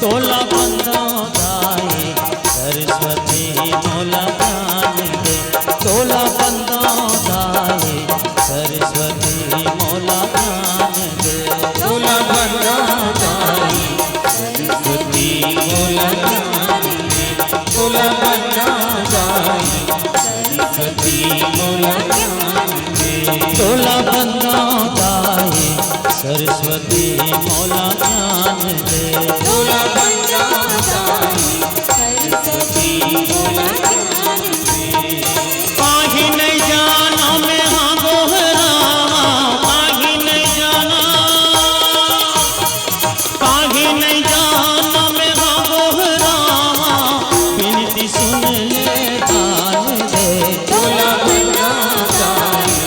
तोला बंदा दाए सरस्वती मोला ज्ञान दे, तोला बंदा दाए सरस्वती मोला ज्ञान दे, तोला बंदा दाई सरस्वती मोला ज्ञान दे, तोला बंदा दाई सरस्वती मोला ज्ञान दे, तोला बंदा दाए सरस्वती मोला ज्ञान दे, तोला बंदा दाई सरस्वती मोला ज्ञान दे। पाही नहीं जाना मैं हाँ गोहरावा, पाही नहीं जाना, पाही नहीं जाना मैं हाँ गोहरावा, विनती सुन ले दान दे, तोला बंदा दाई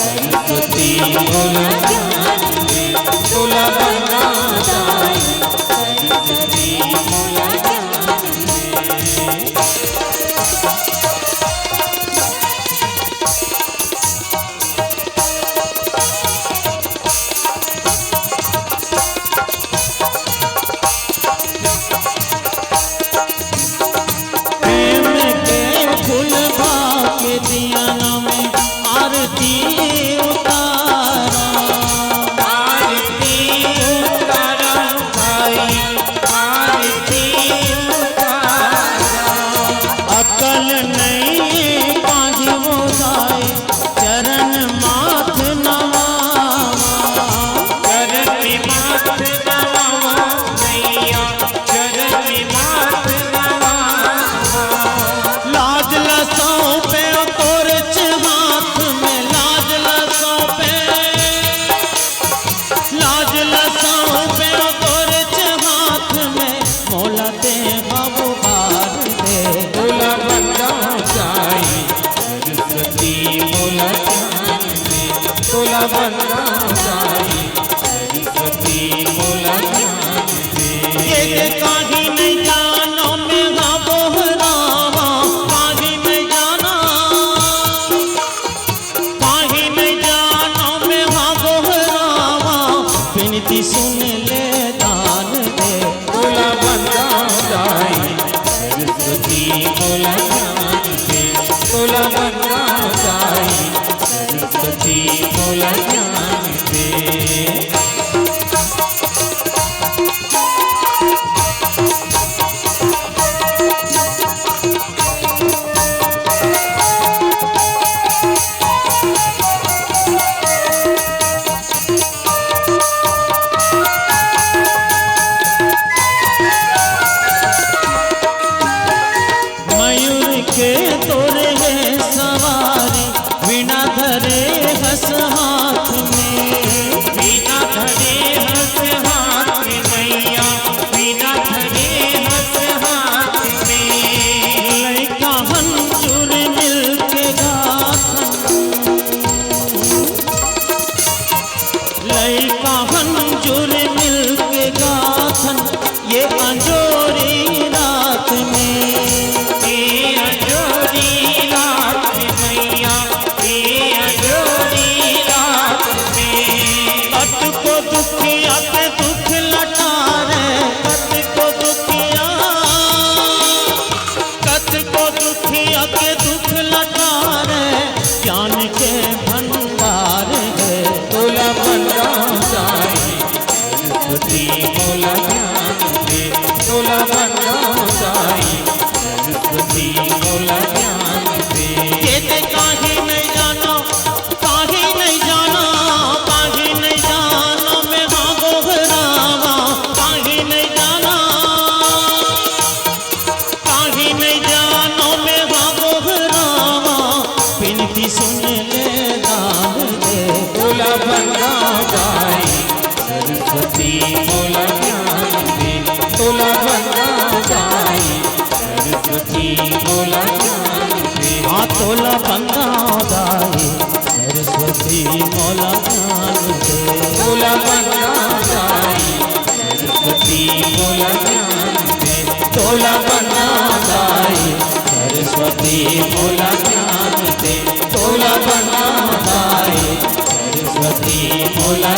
सरस्वती मोला ज्ञान दे, तोला बंदा दाई सरस्वती मोला ज्ञान दे। प्रेम के फूल भाके दिया में आरती उतारा, आरती उतारा भाई आरती उतारा, अकल नहीं पाँच मोदाए चरण माथ नवावा, चरण माथ नवावा मैया, चरण माथ नवावा, लाज लसों पे तोरच हाथ में, लाज लसों पे, लाज लसों पे तोरच हाथ में, मोला दे बाबू बार दे, तोला बंदा दाई सरस्वती मोला ज्ञान दे, तोला बंदा दाई सरस्वती मोला ज्ञान दे। ये काही नहीं जानो मैं हाँ बोहरावा, काही नहीं जाना, काही नहीं जानो मैं हाँ बोहरावा, विनती सुन ले दान दे, तोला बंदा दाई सरस्वती मोला ज्ञान दे, तोला बंदा दाई सरस्वती मोला ज्ञान तोला बंदा जाई सरस्वती मोला ज्ञान दे तोला बंदा जाई सरस्वती मोला ज्ञान दे हाँ तोला बंदा दाई सरस्वती मोला ज्ञान दे तोला बंदा जाई सरस्वती मोला ज्ञान दे तोला बंदा दाई सरस्वती मोला ज्ञान दे तोला बंदा दाई सरस्वती मोला